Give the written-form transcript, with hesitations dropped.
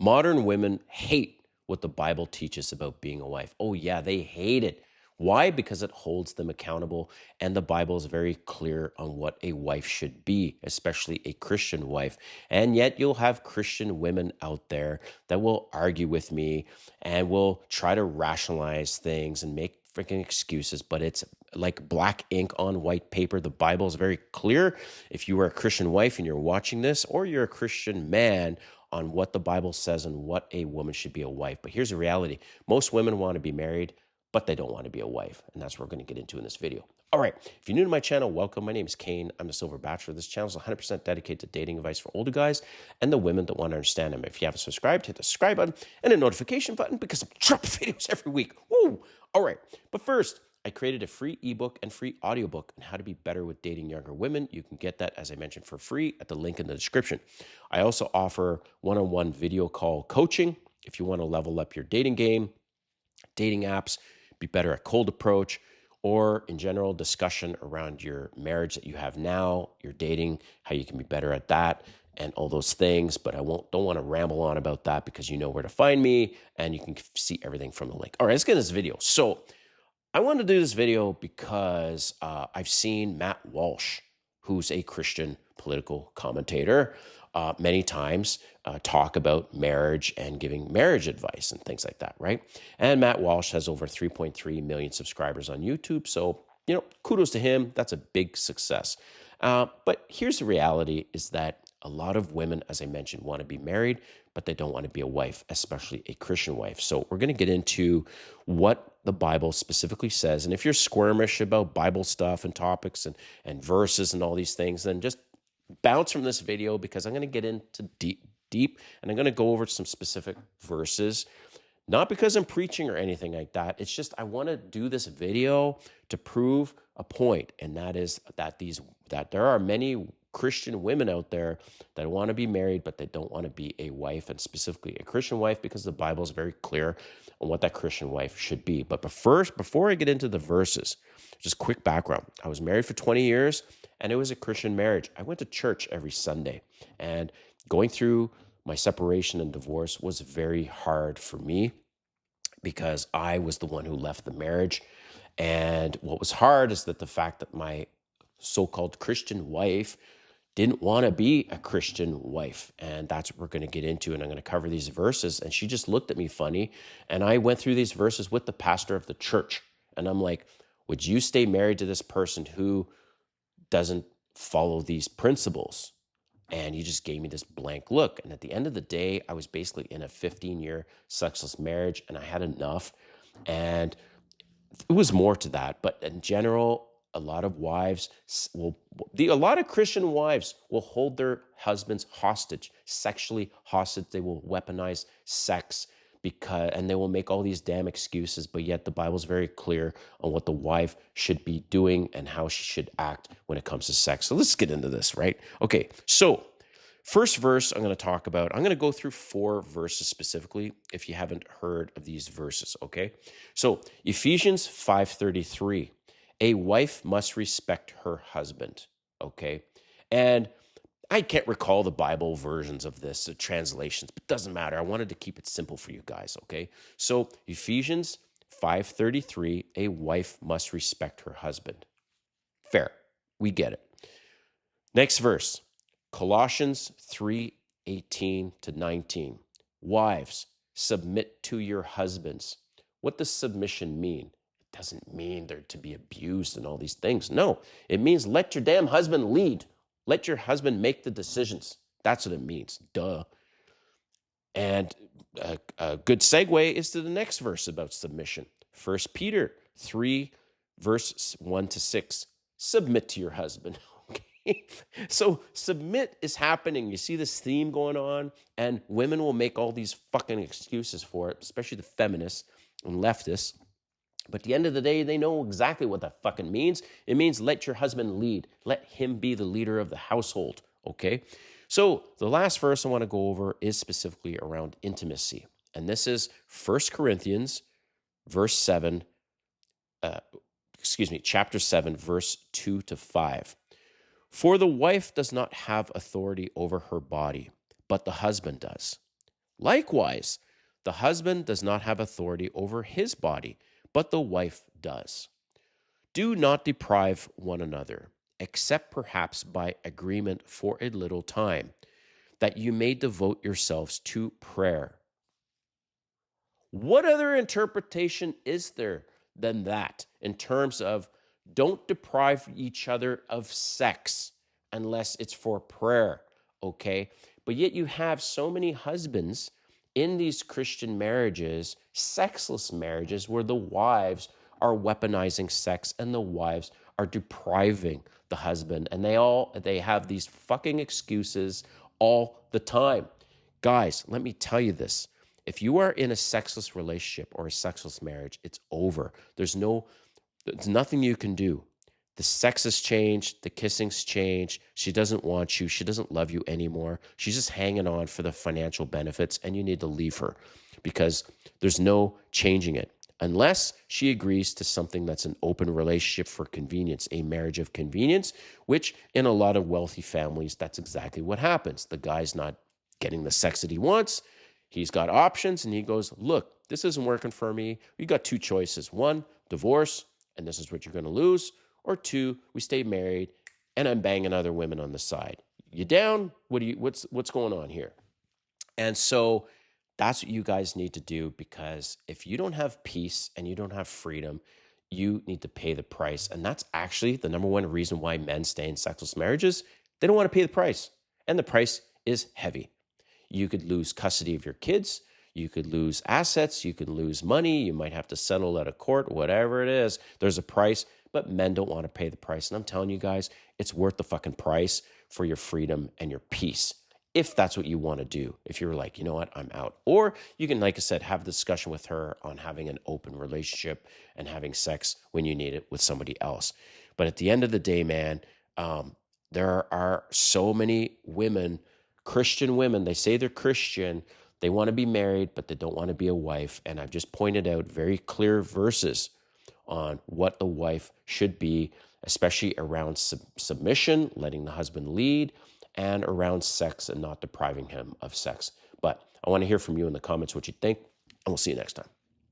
Modern women hate what the Bible teaches about being a wife. Oh, yeah, they hate it. Why? Because it holds them accountable, and the Bible is very clear on what a wife should be, especially a Christian wife. And yet, you'll have Christian women out there that will argue with me and will try to rationalize things and make freaking excuses, but it's like black ink on white paper. The Bible is very clear. If you are a Christian wife and you're watching this, or you're a Christian man, on what the Bible says and what a woman should be a wife. But here's the reality. Most women want to be married, but they don't want to be a wife. And that's what we're going to get into in this video. All right. If you're new to my channel, welcome. My name is Kane. I'm a Silver Bachelor. This channel is 100% dedicated to dating advice for older guys and the women that want to understand them. If you haven't subscribed, hit the subscribe button and a notification button because I'm dropping videos every week. Woo! All right. But first, I created a free ebook and free audiobook on how to be better with dating younger women. You can get that, as I mentioned, for free at the link in the description. I also offer one-on-one video call coaching if you want to level up your dating game, dating apps, be better at cold approach, or in general discussion around your marriage that you have now, your dating, how you can be better at that, and all those things. But don't want to ramble on about that because you know where to find me and you can see everything from the link. All right, let's get into this video. So I want to do this video because I've seen Matt Walsh, who's a Christian political commentator, many times talk about marriage and giving marriage advice and things like that, right? And Matt Walsh has over 3.3 million subscribers on YouTube. So, kudos to him. That's a big success. But here's the reality is that a lot of women, as I mentioned, want to be married, but they don't want to be a wife, especially a Christian wife. So we're going to get into what the Bible specifically says. And if you're squirmish about Bible stuff and topics and verses and all these things, then just bounce from this video because I'm going to get into deep, and I'm going to go over some specific verses. Not because I'm preaching or anything like that. It's just I want to do this video to prove a point, and that is that there are many Christian women out there that want to be married, but they don't want to be a wife, and specifically a Christian wife, because the Bible is very clear on what that Christian wife should be. But first, before I get into the verses, just quick background. I was married for 20 years, and it was a Christian marriage. I went to church every Sunday, and going through my separation and divorce was very hard for me because I was the one who left the marriage. And what was hard is that the fact that my so-called Christian wife didn't want to be a Christian wife. And that's what we're going to get into. And I'm going to cover these verses. And she just looked at me funny. And I went through these verses with the pastor of the church. And I'm like, would you stay married to this person who doesn't follow these principles? And he just gave me this blank look. And at the end of the day, I was basically in a 15-year sexless marriage, and I had enough. And it was more to that. But in general, a lot of Christian wives will hold their husbands hostage, sexually hostage. They will weaponize sex and they will make all these damn excuses, but yet the Bible's very clear on what the wife should be doing and how she should act when it comes to sex. So let's get into this, right? Okay, so first verse I'm going to go through 4 verses specifically if you haven't heard of these verses, okay? So Ephesians 5:33, a wife must respect her husband, okay? And I can't recall the Bible versions of this, the translations, but it doesn't matter. I wanted to keep it simple for you guys, okay? So Ephesians 5:33, a wife must respect her husband. Fair. We get it. Next verse, Colossians 3:18 to 19. Wives, submit to your husbands. What does submission mean? It doesn't mean they're to be abused and all these things. No, it means let your damn husband lead. Let your husband make the decisions. That's what it means. Duh. And a good segue is to the next verse about submission. 1 Peter 3, verse 1 to 6. Submit to your husband. Okay. So submit is happening. You see this theme going on, and women will make all these fucking excuses for it, especially the feminists and leftists. But at the end of the day, they know exactly what that fucking means. It means let your husband lead. Let him be the leader of the household, okay? So the last verse I want to go over is specifically around intimacy. And this is 1 Corinthians chapter 7, verse 2 to 5. For the wife does not have authority over her body, but the husband does. Likewise, the husband does not have authority over his body, but the wife does. Do not deprive one another, except perhaps by agreement for a little time, that you may devote yourselves to prayer. What other interpretation is there than that in terms of don't deprive each other of sex unless it's for prayer, okay? But yet you have so many husbands in these Christian marriages, sexless marriages, where the wives are weaponizing sex and the wives are depriving the husband, and they have these fucking excuses all the time. Guys, let me tell you this. If you are in a sexless relationship or a sexless marriage, it's over. There's nothing you can do. The sex has changed, the kissing's changed. She doesn't want you, she doesn't love you anymore. She's just hanging on for the financial benefits, and you need to leave her because there's no changing it. Unless she agrees to something that's an open relationship for convenience, a marriage of convenience, which in a lot of wealthy families, that's exactly what happens. The guy's not getting the sex that he wants. He's got options, and he goes, look, this isn't working for me. We got two choices. One, divorce, and this is what you're going to lose. Or two, we stay married, and I'm banging other women on the side. You down? What's going on here? And so that's what you guys need to do, because if you don't have peace and you don't have freedom, you need to pay the price. And that's actually the number one reason why men stay in sexless marriages. They don't want to pay the price. And the price is heavy. You could lose custody of your kids. You could lose assets. You could lose money. You might have to settle at a court, whatever it is. There's a price, but men don't want to pay the price. And I'm telling you guys, it's worth the fucking price for your freedom and your peace, if that's what you want to do. If you're like, you know what, I'm out. Or you can, like I said, have a discussion with her on having an open relationship and having sex when you need it with somebody else. But at the end of the day, man, there are so many women, Christian women, they say they're Christian, they want to be married, but they don't want to be a wife. And I've just pointed out very clear verses on what the wife should be, especially around submission, letting the husband lead, and around sex and not depriving him of sex. But I want to hear from you in the comments what you think, and we'll see you next time.